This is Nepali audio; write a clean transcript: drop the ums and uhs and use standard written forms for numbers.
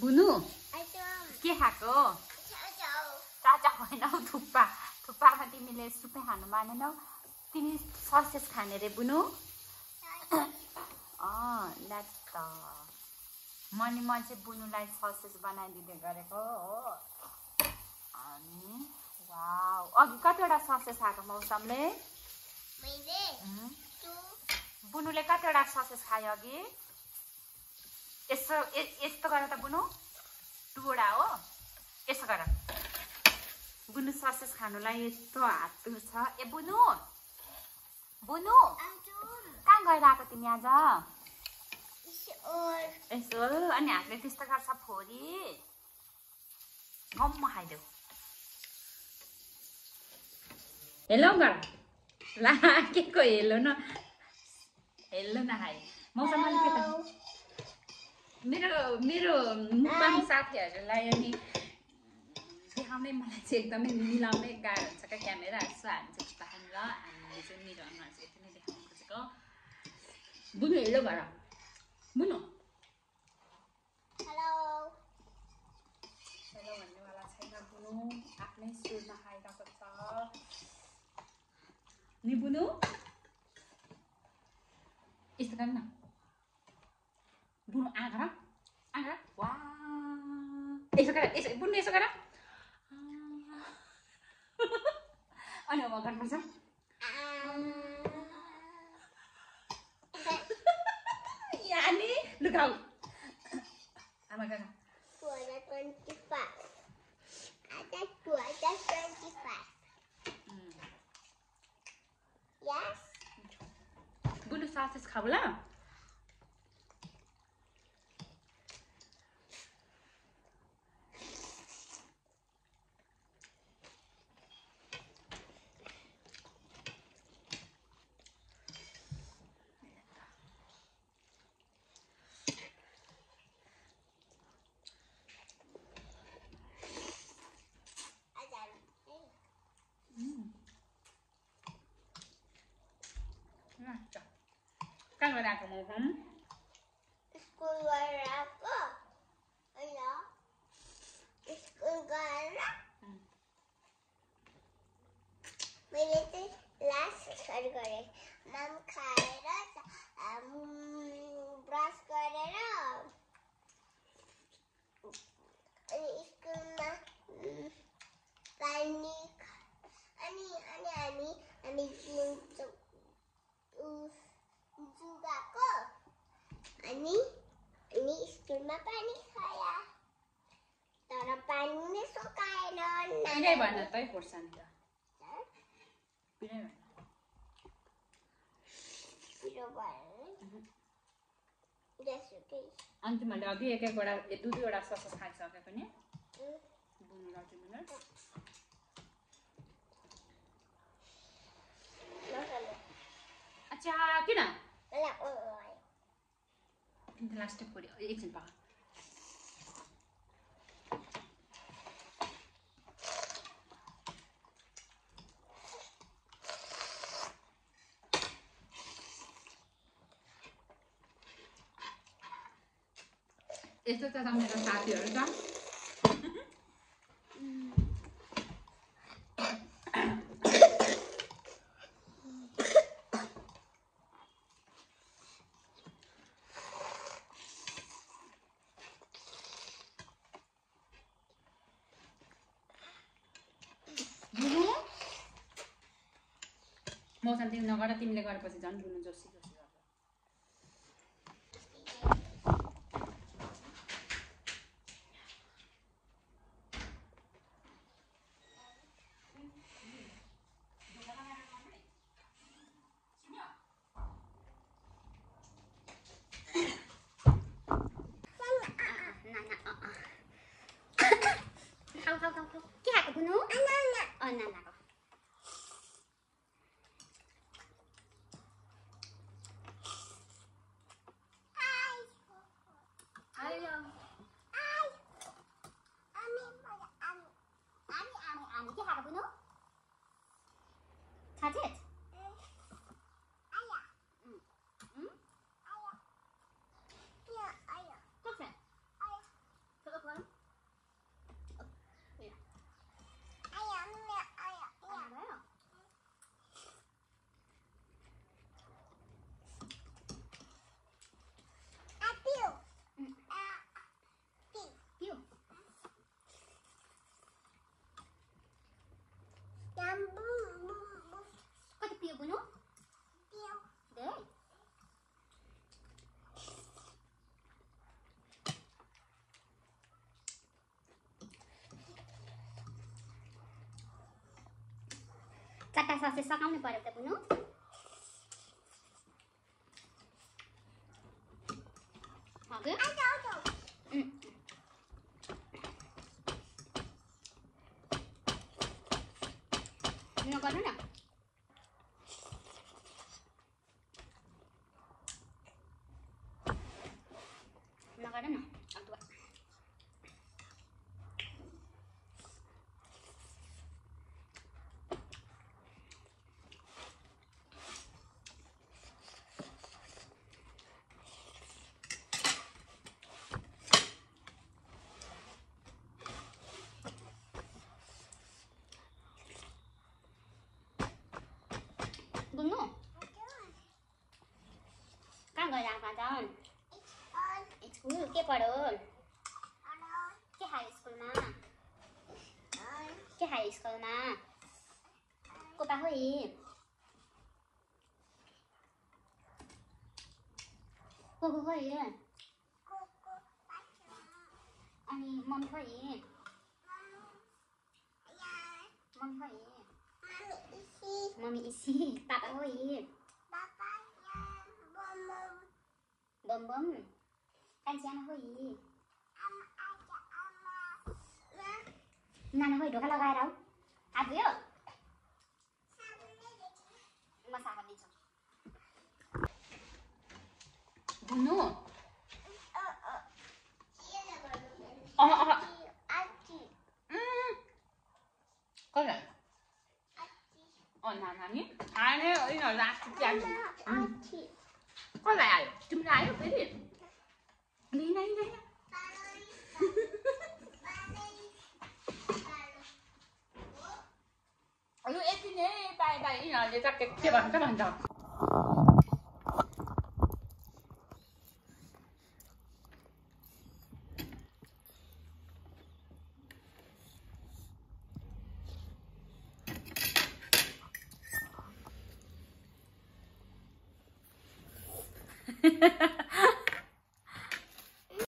बुनु के खाएको चाचा होइन थुक्पा थुक्पामा तिमीले सुपै खानु मानेनौ तिमी ससेज खाने रे बुनु ल्याट त म चाहिँ बुनुलाई ससेज बनाइदिँदै गरेको हो अनि वाउ अघि कतिवटा ससेज खाएको मौसमले बुनुले कतिवटा ससेज खायो अघि यस्तो गर त बुनु 2 वटा हो यसो गर बुनु ससेज खानुलाई यस्तो हात छ ए बुनु बुनु कहाँ गएर आएको तिमी आज यसो अनि हातले त्यस्तो गर्छ फोरी गम्म खाइदेऊ हेलो गर ला के को हेलो न खाइ मौसम अलिकति मेरो मुखपानी साथीहरूलाई अनि देखाउनै मलाई चाहिँ एकदमै मिलाउनै गाह्रो हुन्छ क्या क्यामेरा यसो हामी चाहिँ देखाउनु ल हामीले चाहिँ मेरो अनुहार चाहिँ यति नै देखाउनु खोजेको बुनु हेलो गर बुनु हेलो भन्नेवाला छैन बुनु आफ्नै सुरमा खाइरहेको छ नि बुनु यस्तो गर न बुनु आँखा वा यसो गर यसो बुनु यसो गर अनि म गर्नुपर्छ यानी लुकाऊ आमा गर 225 Yes बुनु ससेज खाउला कहाँ गएर आएको मौसम स्कुल गएर आएको होइन स्कुल गएर मैले चाहिँ लास्ट गरेँ माम खाएर ब्रस गरेर अनि स्कुलमा पानी अनि हामी जुगाको अनि स्कुलमा पानी खाया तर पानी नै सकाएर पिरै भएन तै खोर्सानी त पिरै भएन पिरो भएन अनि तिमीहरूले अघि एक एकवटा 2-2 वटा ससेज खाइसके पनि बुनु र तिमीले अच्छा किन तिमी लास्ट फोरी एकछिन पा यस्तो त मेरो साथीहरू छ मौसम तिमी नगर तिमीले गरेपछि झन् बुनु जोसी गर्छ के खाएको बुनु अनानाको Sausage? Cook it. चट्टा ससे सकाउनु पर्यो त बुनु हजुर बुनु गर्नु न नगर न अदुवा बुनु कहाँ गइरहेको त स्कुल के पढ्यो के खायो स्कुलमा के खायो स्कुलमा कोपा खोइ को खोइ अनि मम्मी खोइ मम्मी इसी पापा खोइ बम बम कान्छी खोइ नाना खोइ ढोका लगाएर आऊ हात धुयो म साबुन दिन्छु बुनु कसलाई नानी आने यिनीहरू कसलाई आयो तिमीलाई आयो फेरि लिन यो यति नै पाए पाए यिनीहरूले त के भन्छ भन्छ